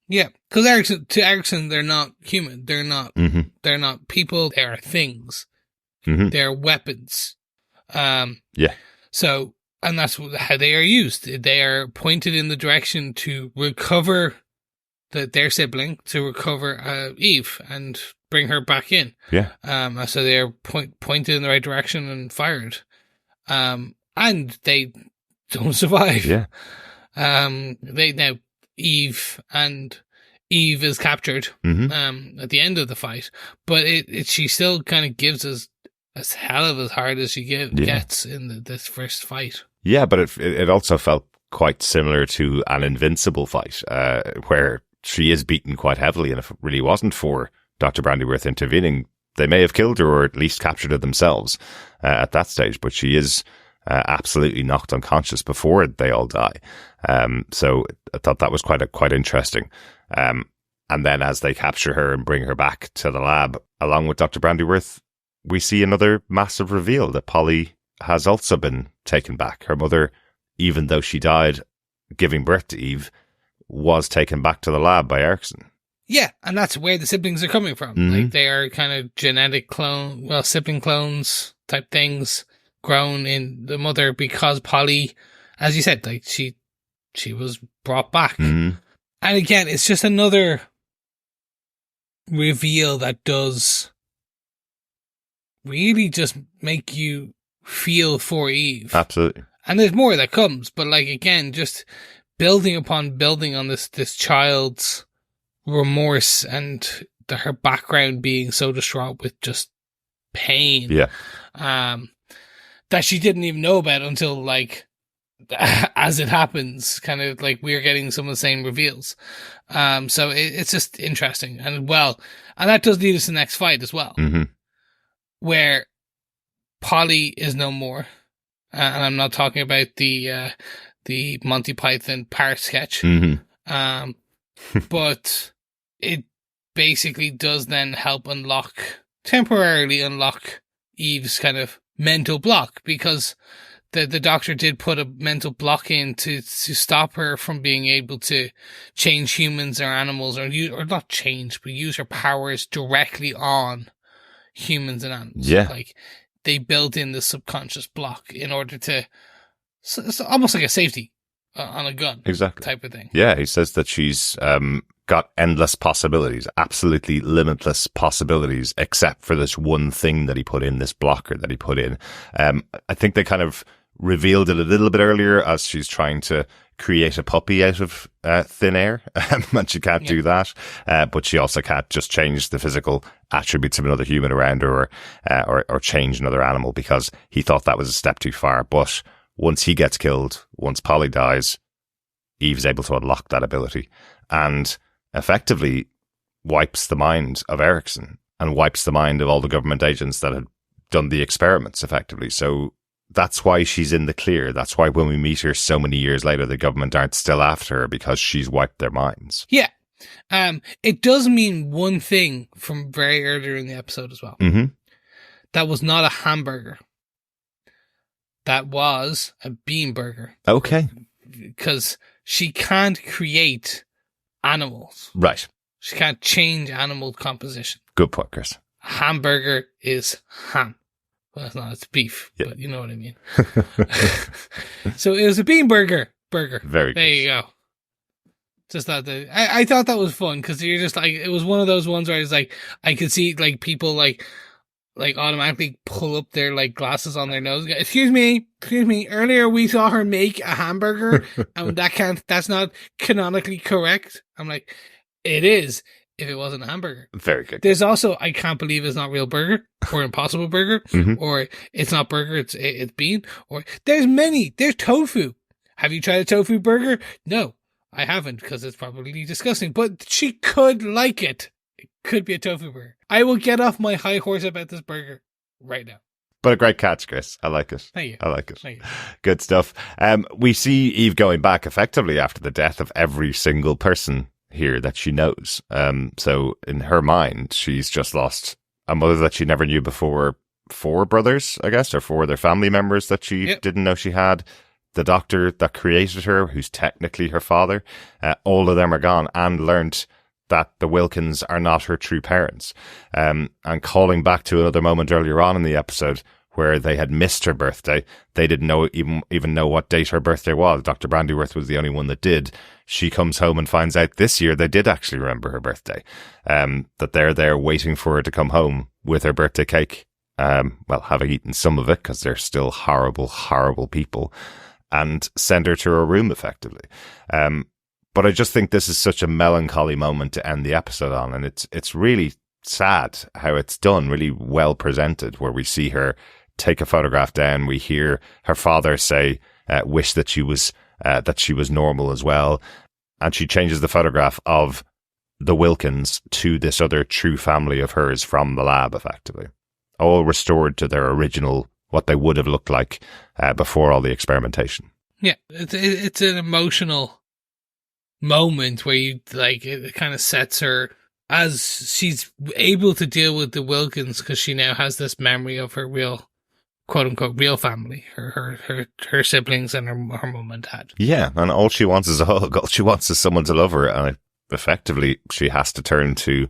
Yeah, because to Erickson, they're not human. They're not people. They are things. They're weapons. So, and that's how they are used. They are pointed in the direction to recover their sibling, to recover Eve and bring her back in. Yeah. So they are pointed in the right direction and fired. And they don't survive. Yeah. Eve is captured at the end of the fight, but she still kind of gives us as hell of as hard as she gets in this first fight. Yeah, but it also felt quite similar to an Invincible fight, where she is beaten quite heavily, and if it really wasn't for Dr. Brandyworth intervening, they may have killed her or at least captured her themselves at that stage, but she is absolutely knocked unconscious before they all die. So I thought that was quite interesting. And then as they capture her and bring her back to the lab, along with Dr. Brandyworth, we see another massive reveal that Polly has also been taken back. Her mother, even though she died giving birth to Eve, was taken back to the lab by Erickson. Yeah, and that's where the siblings are coming from. Like, they are kind of genetic sibling clones type things, grown in the mother because Polly, as you said, like she was brought back. And again, it's just another reveal that does really just make you feel for Eve. Absolutely. And there's more that comes, but like, again, just building on this child's remorse and her background being so distraught with just pain. Yeah. That she didn't even know about until, like, as it happens, kind of like we're getting some of the same reveals. So it's just interesting. And that does lead us to the next fight as well, where Polly is no more. And I'm not talking about the Monty Python parrot sketch. But it basically does then help temporarily unlock Eve's kind of mental block, because the doctor did put a mental block in to stop her from being able to change humans or animals, or not change, but use her powers directly on humans and animals. Yeah. Like, they built in the subconscious block in order to, it's almost like a safety on a gun. Exactly. Type of thing. Yeah, he says that she's got endless possibilities, absolutely limitless possibilities, except for this one thing that he put in, this blocker that he put in. I think they kind of revealed it a little bit earlier as she's trying to create a puppy out of thin air, and she can't do that. But she also can't just change the physical attributes of another human around her, or change another animal, because he thought that was a step too far. But once he gets killed, once Polly dies, Eve's able to unlock that ability and effectively wipes the mind of Erickson and wipes the mind of all the government agents that had done the experiments effectively. So that's why she's in the clear. That's why when we meet her so many years later, the government aren't still after her, because she's wiped their minds. Yeah. It does mean one thing from very earlier in the episode as well. Mm-hmm. That was not a hamburger. That was a bean burger. Okay. Because she can't create animals. Right. She can't change animal composition. Good point, Chris. A hamburger is ham. Well, it's not, it's beef, Yeah. but you know what I mean. So it was a bean burger. Very good. There you go. Just that I thought that was fun because you're just like, it was one of those ones where it's like, I could see like people like automatically pull up their like glasses on their nose. Excuse me. Earlier we saw her make a hamburger and that's not canonically correct. I'm like, it is if it wasn't a hamburger. Very good. There's also, I can't believe it's not real burger or impossible burger Mhm. or it's not burger. It's bean or there's tofu. Have you tried a tofu burger? No, I haven't because it's probably disgusting, but she could like it. It could be a tofu burger. I will get off my high horse about this burger right now. But a great catch, Chris. I like it. Thank you. I like it. Thank you. Good stuff. We see Eve going back effectively after the death of every single person here that she knows. So in her mind, she's just lost a mother that she never knew before, 4 brothers, I guess, or 4 other family members that she didn't know she had. The doctor that created her, who's technically her father, all of them are gone, and learnt that the Wilkins are not her true parents. And calling back to another moment earlier on in the episode where they had missed her birthday, they didn't know even know what date her birthday was. Dr. Brandyworth was the only one that did. She comes home and finds out this year they did actually remember her birthday. That they're there waiting for her to come home with her birthday cake. Well, having eaten some of it because they're still horrible, horrible people, and send her to her room effectively. But I just think this is such a melancholy moment to end the episode on, and it's really sad how it's done, really well presented, where we see her take a photograph down, we hear her father say, wish that she was normal as well, and she changes the photograph of the Wilkins to this other true family of hers from the lab, effectively. All restored to their original, what they would have looked like before all the experimentation. Yeah, it's an emotional moment where you like it kind of sets her as she's able to deal with the Wilkins because she now has this memory of her real, quote unquote, real family, her siblings and her mum and dad. Yeah, and all she wants is a hug. All she wants is someone to love her, and effectively she has to turn to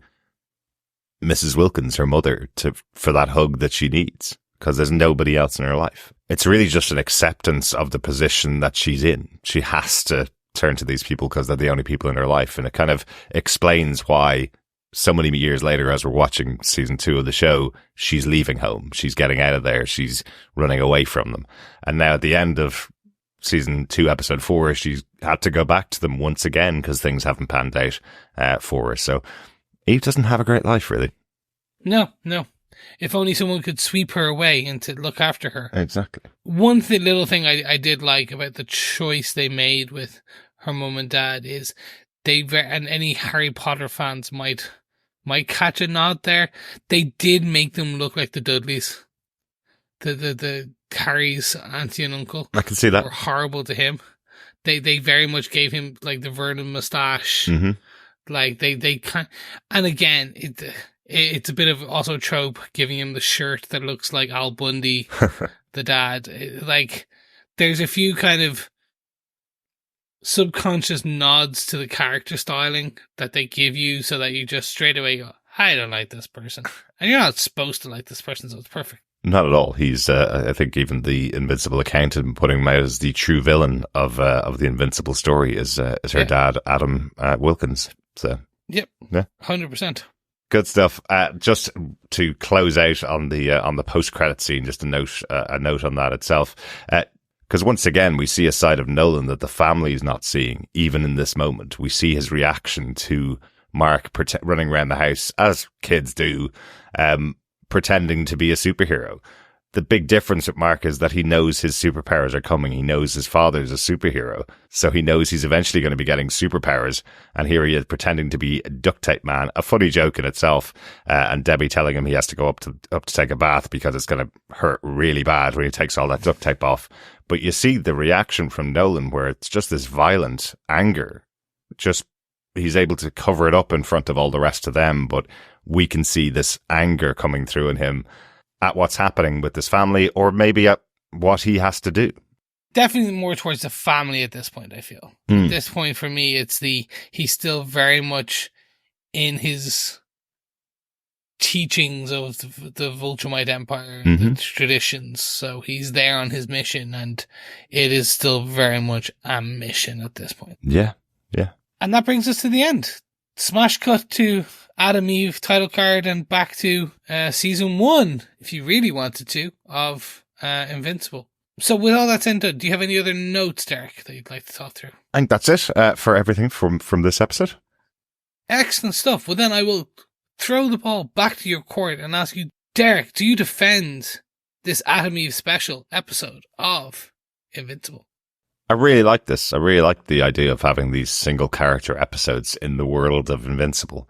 Mrs. Wilkins, her mother, for that hug that she needs because there's nobody else in her life. It's really just an acceptance of the position that she's in. She has to turn to these people because they're the only people in her life, and it kind of explains why so many years later, as we're watching season 2 of the show, she's leaving home, she's getting out of there, she's running away from them, and now at the end of season 2 episode 4 she's had to go back to them once again because things haven't panned out for her. So Eve doesn't have a great life, really. No. If only someone could sweep her away and to look after her. Exactly. One little thing I did like about the choice they made with her mum and dad is and any Harry Potter fans might catch a nod there. They did make them look like the Dudleys. The Harry's auntie and uncle. I can see that. Were horrible to him. They very much gave him like the Vernon moustache. Mm-hmm. Like they can't, and again, it's a bit of also trope giving him the shirt that looks like Al Bundy, the dad. Like there's a few kind of subconscious nods to the character styling that they give you so that you just straight away go, I don't like this person. And you're not supposed to like this person, so it's perfect. Not at all. He's, I think even the Invincible accountant putting him out as the true villain of the Invincible story is her dad, Adam Wilkins. So, yep. Yeah. 100%. Good stuff. Just to close out on the post-credit scene, just a note on that itself. Because once again, we see a side of Nolan that the family is not seeing, even in this moment. We see his reaction to Mark running around the house, as kids do, pretending to be a superhero. The big difference with Mark is that he knows his superpowers are coming. He knows his father's a superhero. So he knows he's eventually going to be getting superpowers. And here he is pretending to be a duct tape man. A funny joke in itself. And Debbie telling him he has to go up to take a bath because it's going to hurt really bad when he takes all that duct tape off. But you see the reaction from Nolan where it's just this violent anger, just he's able to cover it up in front of all the rest of them, but we can see this anger coming through in him at what's happening with this family, or maybe at what he has to do. Definitely more towards the family at this point, I feel. At this point, for me, it's he's still very much in his teachings of the Viltrumite Empire and the traditions. So he's there on his mission, and it is still very much a mission at this point. Yeah. And that brings us to the end. Smash cut to Atom Eve title card and back to season 1, if you really wanted to, of Invincible. So with all that said and done, do you have any other notes, Derek, that you'd like to talk through? I think that's it for everything from this episode. Excellent stuff. Well, then I will throw the ball back to your court and ask you, Derek, do you defend this Atom Eve special episode of Invincible? I really like this. I really like the idea of having these single character episodes in the world of Invincible.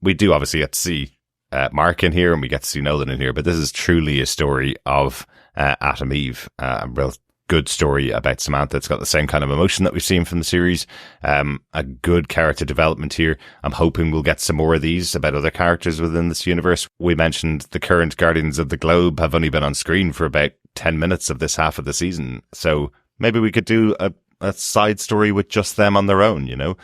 We do obviously get to see Mark in here, and we get to see Nolan in here, but this is truly a story of Atom Eve, a real good story about Samantha. It's got the same kind of emotion that we've seen from the series. A good character development here. I'm hoping we'll get some more of these about other characters within this universe. We mentioned the current Guardians of the Globe have only been on screen for about 10 minutes of this half of the season. So maybe we could do a side story with just them on their own, you know,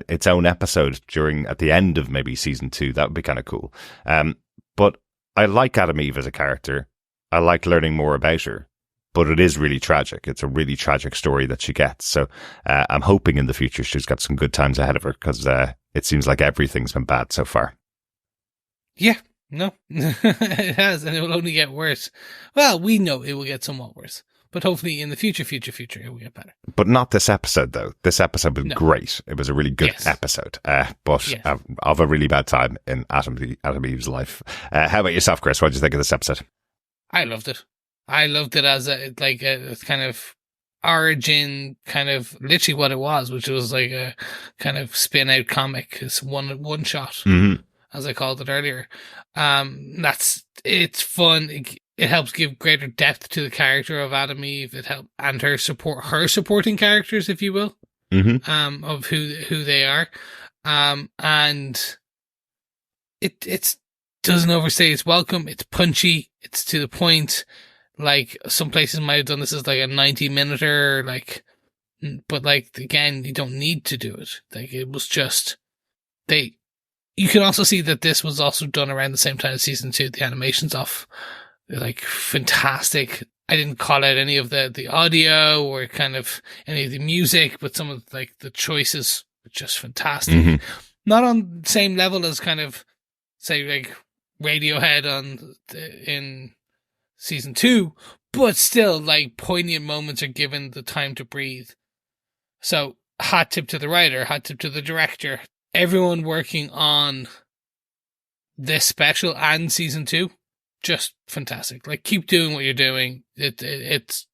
its own episode at the end of maybe season 2. That would be kind of cool. But I like Atom Eve as a character. I like learning more about her, but it is really tragic. It's a really tragic story that she gets. So I'm hoping in the future she's got some good times ahead of her, because it seems like everything's been bad so far. Yeah, no, it has, and it will only get worse. Well, we know it will get somewhat worse, but hopefully in the future, it will get better. But not this episode, though. This episode was great. It was a really good episode, but of a really bad time in Atom Eve's life. How about yourself, Chris? What did you think of this episode? I loved it. I loved it as a kind of origin, kind of literally what it was, which was like a kind of spin out comic. It's one shot, as I called it earlier. It's fun. It helps give greater depth to the character of Atom Eve. It helps, and her supporting characters, if you will, of who they are. And it doesn't overstay its welcome. It's punchy. It's to the point. Like, some places might have done this as like a 90-minute, but like, again, you don't need to do it. Like, it was just, you can also see that this was also done around the same time as season 2. The animation's off, like, fantastic. I didn't call out any of the audio or kind of any of the music, but some of like the choices were just fantastic. Not on the same level as kind of, say, like Radiohead in season 2, but still, like, poignant moments are given the time to breathe. So, hot tip to the writer, hot tip to the director, everyone working on this special and season 2, just fantastic. Like, keep doing what you're doing. It's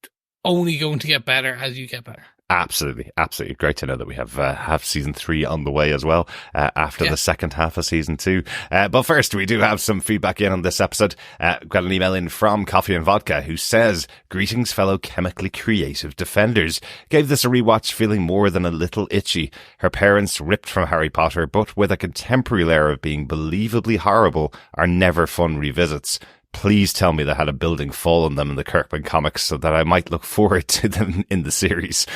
only going to get better as you get better. Absolutely. Great to know that we have season 3 on the way as well, after the second half of season 2. But first, we do have some feedback in on this episode. Got an email in from Coffee and Vodka, who says, "Greetings, fellow chemically creative defenders. Gave this a rewatch feeling more than a little itchy. Her parents, ripped from Harry Potter, but with a contemporary layer of being believably horrible, are never fun revisits. Please tell me they had a building fall on them in the Kirkman comics so that I might look forward to them in the series.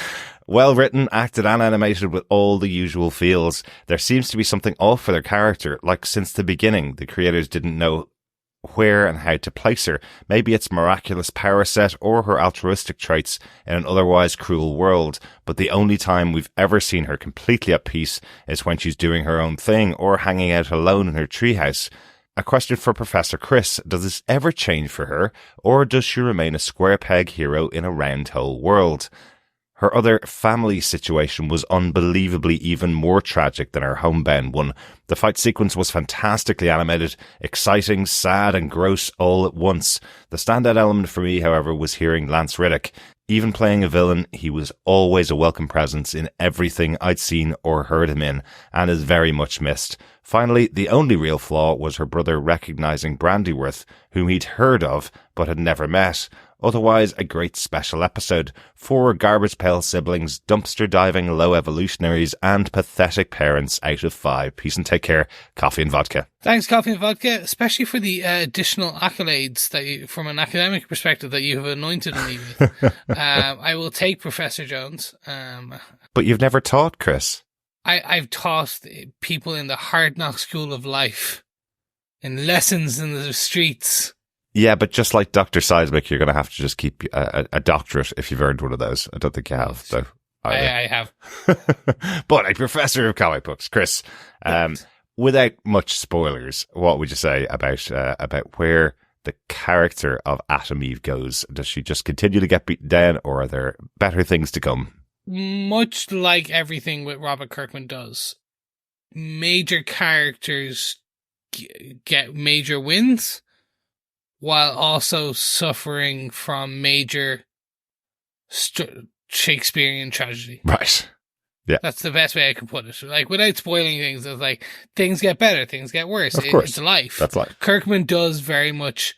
Well written, acted and animated with all the usual feels. There seems to be something off for their character, like since the beginning the creators didn't know where and how to place her. Maybe it's miraculous power set or her altruistic traits in an otherwise cruel world, but the only time we've ever seen her completely at peace is when she's doing her own thing or hanging out alone in her treehouse. A question for Professor Chris. Does this ever change for her, or does she remain a square peg hero in a round hole world? Her other family situation was unbelievably even more tragic than her homebound one. The fight sequence was fantastically animated, exciting, sad and gross all at once. The standout element for me, however, was hearing Lance Reddick. Even playing a villain, he was always a welcome presence in everything I'd seen or heard him in, and is very much missed. Finally, the only real flaw was her brother recognising Brandyworth, whom he'd heard of but had never met. Otherwise, a great special episode. 4 garbage pail siblings, dumpster diving low evolutionaries, and pathetic parents out of 5. Peace and take care. Coffee and vodka. Thanks, Coffee and Vodka, especially for the additional accolades that you, from an academic perspective, that you have anointed me with. I will take Professor Jones. But you've never taught, Chris. I've taught people in the hard knock school of life, in lessons in the streets. Yeah, but just like Dr. Seismic, you're going to have to just keep a doctorate if you've earned one of those. I don't think you have, though. I have. But a professor of comic books, Chris. Without much spoilers, what would you say about where the character of Atom Eve goes? Does she just continue to get beaten down, or are there better things to come? Much like everything that Robert Kirkman does, major characters get major wins, while also suffering from major Shakespearean tragedy. Right. Yeah. That's the best way I can put it. Like, without spoiling things, it's like, things get better, things get worse. Of course. It's life. That's life. Kirkman does very much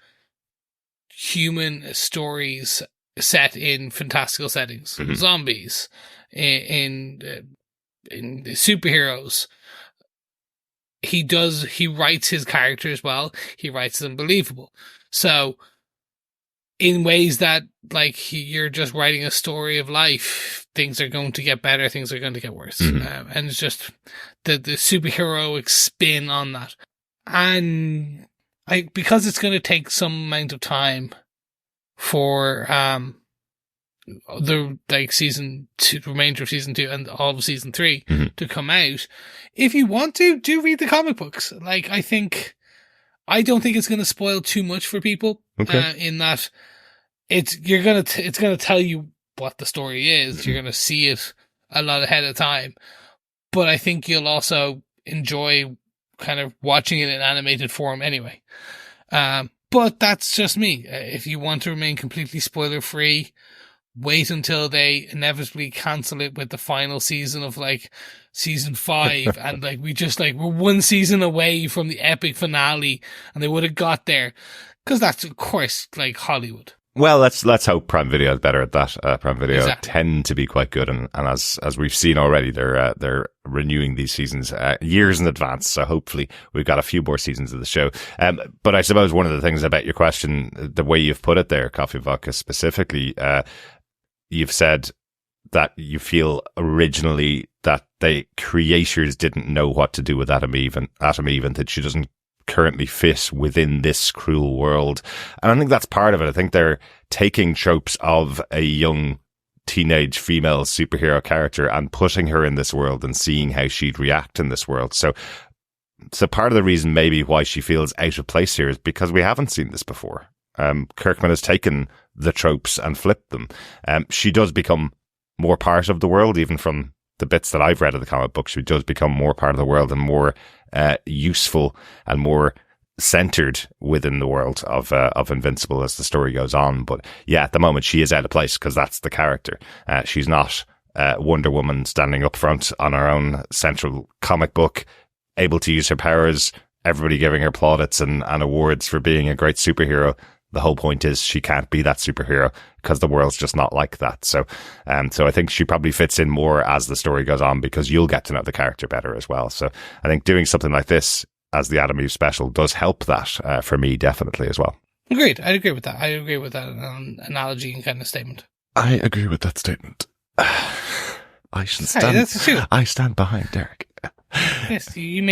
human stories set in fantastical settings. Mm-hmm. Zombies, in superheroes. He writes his characters well. He writes them believable. So, in ways that, like, you're just writing a story of life, things are going to get better, things are going to get worse. Mm-hmm. And it's just the superheroic spin on that. And because it's going to take some amount of time for the season 2, remainder of season 2 and all of season 3 to come out, if you want to, do read the comic books. Like, I don't think it's going to spoil too much for people. Okay. In that it's going to tell you what the story is. You're going to see it a lot ahead of time, but I think you'll also enjoy kind of watching it in animated form anyway. But that's just me. If you want to remain completely spoiler free, wait until they inevitably cancel it with the final season of like season 5. And like, we're one season away from the epic finale, and they would have got there. 'Cause that's, of course, like Hollywood. Well, let's hope Prime Video is better at that. Prime Video Exactly. tend to be quite good, and as we've seen already, they're renewing these seasons years in advance. So hopefully we've got a few more seasons of the show. But I suppose one of the things about your question, the way you've put it there, Coffee Vodka specifically, you've said that you feel originally that the creators didn't know what to do with Atom Eve, and that she doesn't currently fit within this cruel world. And I think that's part of it. I think they're taking tropes of a young teenage female superhero character and putting her in this world and seeing how she'd react in this world. So part of the reason maybe why she feels out of place here is because we haven't seen this before. Kirkman has taken the tropes and flipped them. She does become more part of the world, even from the bits that I've read of the comic book. She does become more part of the world and more useful and more centered within the world of Invincible as the story goes on. But yeah, at the moment she is out of place because that's the character. She's not Wonder Woman standing up front on her own central comic book, able to use her powers, everybody giving her plaudits and awards for being a great superhero. The whole point is she can't be that superhero because the world's just not like that. So I think she probably fits in more as the story goes on because you'll get to know the character better as well. So I think doing something like this as the Atom Eve special does help that for me, definitely as well. Agreed. I agree with that. Analogy and kind of statement. I agree with that statement. I should stand. Hey, that's true. I stand behind Derek. Yes, you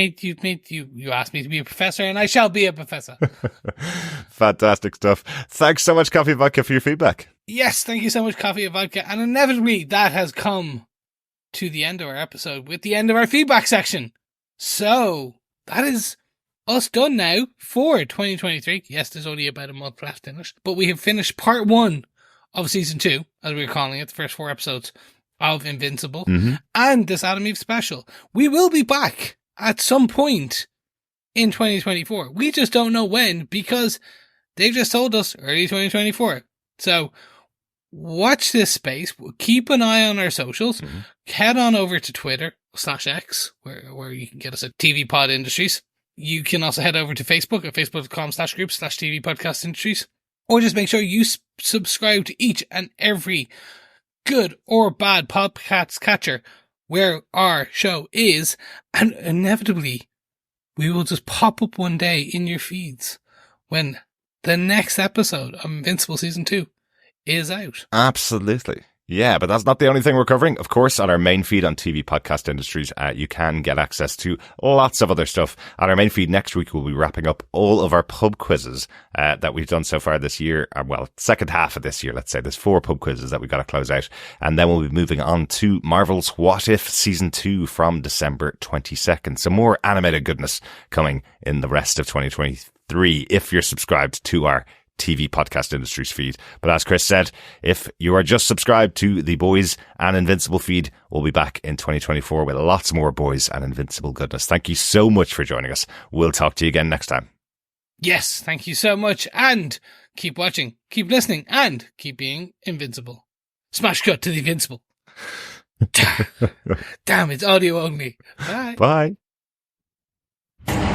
asked me to be a professor, and I shall be a professor. Fantastic stuff. Thanks so much, Coffee Vodka, for your feedback. Yes, thank you so much, Coffee and Vodka. And inevitably, that has come to the end of our episode with the end of our feedback section. So, that is us done now for 2023. Yes, there's only about a month left in it, but we have finished part 1 of season 2, as we're calling it, the first 4 episodes of Invincible, and this Atom Eve special. We will be back at some point in 2024. We just don't know when, because they've just told us early 2024. So watch this space. Keep an eye on our socials. Head on over to Twitter/X, where you can get us at TV Pod Industries. You can also head over to Facebook at facebook.com/group/TV Podcast Industries. or just make sure you subscribe to each and every good or bad podcast catcher where our show is, and inevitably we will just pop up one day in your feeds when the next episode of Invincible Season 2 is out. Absolutely. Yeah, but that's not the only thing we're covering. Of course, on our main feed on TV Podcast Industries, you can get access to lots of other stuff. On our main feed next week, we'll be wrapping up all of our pub quizzes that we've done so far this year. Well, second half of this year, let's say. There's 4 pub quizzes that we've got to close out. And then we'll be moving on to Marvel's What If Season 2 from December 22nd. So more animated goodness coming in the rest of 2023 if you're subscribed to our TV Podcast Industries feed. But as Chris said, if you are just subscribed to the Boys and Invincible feed, we'll be back in 2024 with lots more Boys and Invincible goodness. Thank you so much for joining us. We'll talk to you again next time. Yes, thank you so much. And keep watching, keep listening, and keep being invincible. Smash cut to the Invincible. Damn, it's audio only. Bye. Bye.